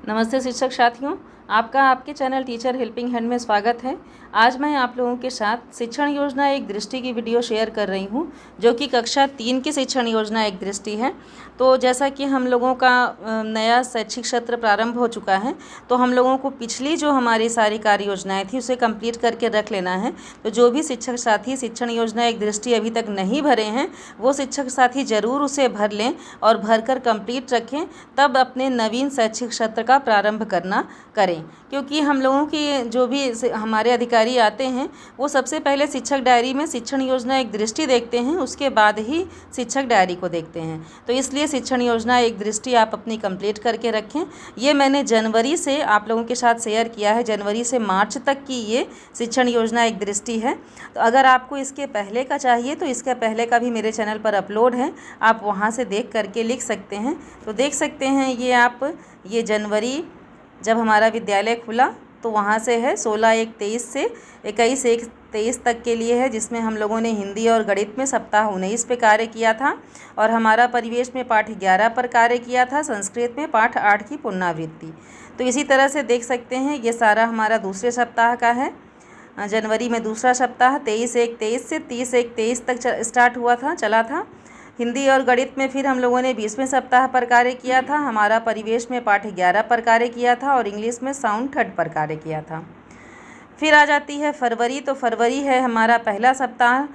नमस्ते शिक्षक साथियों, आपका आपके चैनल टीचर हेल्पिंग हैंड में स्वागत है। आज मैं आप लोगों के साथ शिक्षण योजना एक दृष्टि की वीडियो शेयर कर रही हूं, जो कि कक्षा 3 की शिक्षण योजना एक दृष्टि है। तो जैसा कि हम लोगों का नया शैक्षिक सत्र प्रारंभ हो चुका है, तो हम लोगों को पिछली जो हमारी सारी कार्य योजनाएँ थी उसे कंप्लीट करके रख लेना है। तो जो भी शिक्षक साथी शिक्षण योजना एक दृष्टि अभी तक नहीं भरे हैं, वो शिक्षक साथी ज़रूर उसे भर लें और भरकर कंप्लीट रखें, तब अपने नवीन शैक्षिक सत्र का प्रारंभ करना करें। क्योंकि हम लोगों की जो भी हमारे अधिकारी आते हैं, वो सबसे पहले शिक्षक डायरी में शिक्षण योजना एक दृष्टि देखते हैं, उसके बाद ही शिक्षक डायरी को देखते हैं। तो इसलिए शिक्षण योजना एक दृष्टि आप अपनी कंप्लीट करके रखें। ये मैंने जनवरी से आप लोगों के साथ शेयर किया है, जनवरी से मार्च तक की ये शिक्षण योजना एक दृष्टि है। तो अगर आपको इसके पहले का चाहिए तो इसके पहले का भी मेरे चैनल पर अपलोड है, आप वहाँ से देख करके लिख सकते हैं। तो देख सकते हैं ये जनवरी जब हमारा विद्यालय खुला तो वहाँ से है 16/1/23 से 21/1/23 तक के लिए है, जिसमें हम लोगों ने हिंदी और गणित में सप्ताह 19 पे कार्य किया था और हमारा परिवेश में पाठ 11 पर कार्य किया था, संस्कृत में पाठ 8 की पुनरावृत्ति। तो इसी तरह से देख सकते हैं ये सारा हमारा दूसरे सप्ताह का है। जनवरी में दूसरा सप्ताह 23/1/23 से 30/1/23 तक स्टार्ट हुआ था, चला था। हिंदी और गणित में फिर हम लोगों ने 20वें सप्ताह पर कार्य किया था, हमारा परिवेश में पाठ 11 पर कार्य किया था और इंग्लिश में साउंड 3rd पर कार्य किया था। फिर आ जाती है फरवरी। तो फरवरी है हमारा पहला सप्ताह,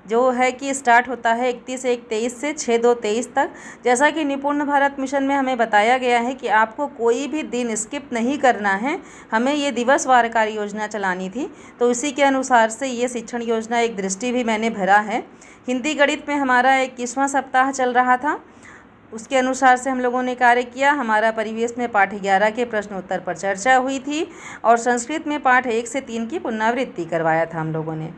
जो है कि स्टार्ट होता है 31/1/23 से 6/2/23 तक। जैसा कि निपुण भारत मिशन में हमें बताया गया है कि आपको कोई भी दिन स्किप नहीं करना है, हमें ये दिवसवार कार्य योजना चलानी थी। तो इसी के अनुसार से ये शिक्षण योजना एक दृष्टि भी मैंने भरा है। हिंदी गणित में हमारा 21वां सप्ताह चल रहा था, उसके अनुसार से हम लोगों ने कार्य किया। हमारा परिवेश में पाठ 11 के प्रश्नोत्तर पर चर्चा हुई थी और संस्कृत में पाठ 1 से 3 की पुनरावृत्ति करवाया था हम लोगों ने।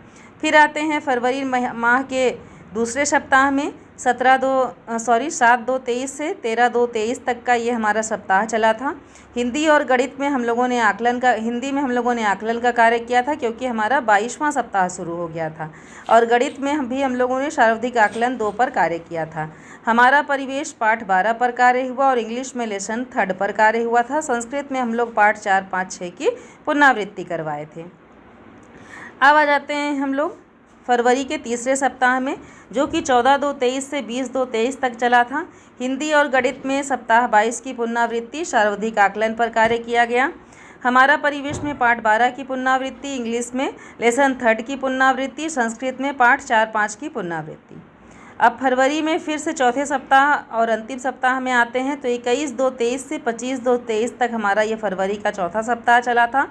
फिर आते हैं फरवरी माह के दूसरे सप्ताह में 7/2/23 से 13/2/23 तक का ये हमारा सप्ताह चला था। हिंदी और गणित में हम लोगों ने हिंदी में हम लोगों ने आकलन का कार्य किया था, क्योंकि हमारा 22वां सप्ताह शुरू हो गया था। और गणित में भी हम लोगों ने शारीरिक आकलन 2 पर कार्य किया था। हमारा परिवेश पाठ 12 पर कार्य हुआ और इंग्लिश में लेसन 3rd पर कार्य हुआ था। संस्कृत में हम लोग पाठ 4, 5, 6 की पुनरावृत्ति करवाए थे। अब आ जाते हैं हम लोग फरवरी के तीसरे सप्ताह में, जो कि 14/2/23 से 20/2/23 तक चला था। हिंदी और गणित में सप्ताह 22 की पुनरावृत्ति शारीरिक आकलन पर कार्य किया गया। हमारा परिवेश में पाठ 12 की पुनरावृत्ति, इंग्लिश में लेसन 3rd की पुनरावृत्ति, संस्कृत में पाठ 4, 5 की पुनरावृत्ति। अब फरवरी में फिर से चौथे सप्ताह और अंतिम सप्ताह में आते हैं। तो 21/2/23 से 25/2/23 तक हमारा ये फरवरी का चौथा सप्ताह चला था,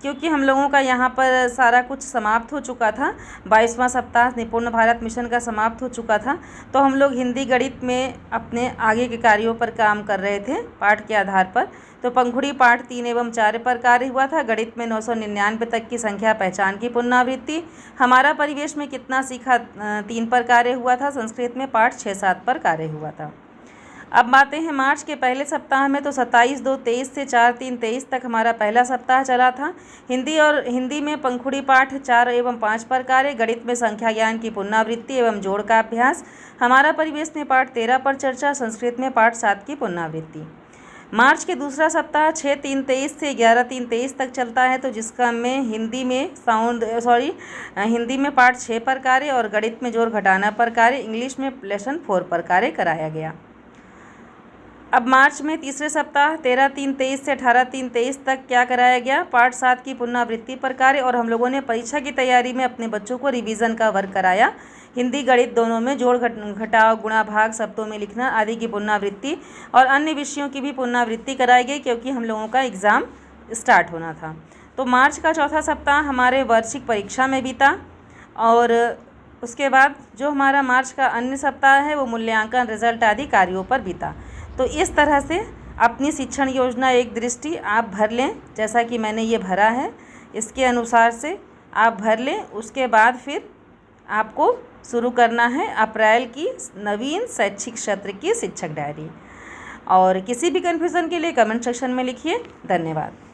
क्योंकि हम लोगों का यहाँ पर सारा कुछ समाप्त हो चुका था। 22वां सप्ताह निपुण भारत मिशन का समाप्त हो चुका था। तो हम लोग हिंदी गणित में अपने आगे के कार्यों पर काम कर रहे थे पाठ के आधार पर। तो पंखुड़ी पाठ 3 एवं 4 पर कार्य हुआ था। गणित में 999 तक की संख्या पहचान की पुनरावृत्ति। हमारा परिवेश में कितना सीखा 3 पर कार्य हुआ था। संस्कृत में पाठ 6-7 पर कार्य हुआ था। अब आते हैं मार्च के पहले सप्ताह में। तो 27/2/23 से 4/3/23 तक हमारा पहला सप्ताह चला था। हिंदी में पंखुड़ी पाठ 4 एवं 5 पर कार्य, गणित में संख्या ज्ञान की पुनरावृत्ति एवं जोड़ का अभ्यास। हमारा परिवेश में पाठ 13 पर चर्चा, संस्कृत में पाठ 7 की पुनरावृत्ति। मार्च के दूसरा सप्ताह 6/3/23 से 11/3/23 तक चलता है, तो जिसका में हिंदी में पाठ 6 पर कार्य और गणित में जोड़ घटाना पर कार्य, इंग्लिश में लेसन 4 पर कार्य कराया गया। अब मार्च में तीसरे सप्ताह 13/3/23 से 18/3/23 तक क्या कराया गया, पाठ 7 की पुनरावृत्ति पर कार्य और हम लोगों ने परीक्षा की तैयारी में अपने बच्चों को रिवीजन का वर्क कराया। हिंदी गणित दोनों में जोड़ घटाव, गुणा भाग, शब्दों में लिखना आदि की पुनरावृत्ति और अन्य विषयों की भी पुनरावृत्ति कराई गई, क्योंकि हम लोगों का एग्ज़ाम स्टार्ट होना था। तो मार्च का चौथा सप्ताह हमारे वार्षिक परीक्षा में बीता और उसके बाद जो हमारा मार्च का अन्य सप्ताह है वो मूल्यांकन, रिजल्ट आदि कार्यों पर बीता। तो इस तरह से अपनी शिक्षण योजना एक दृष्टि आप भर लें, जैसा कि मैंने ये भरा है, इसके अनुसार से आप भर लें। उसके बाद फिर आपको शुरू करना है अप्रैल की नवीन शैक्षिक सत्र की शिक्षक डायरी। और किसी भी कन्फ्यूज़न के लिए कमेंट सेक्शन में लिखिए। धन्यवाद।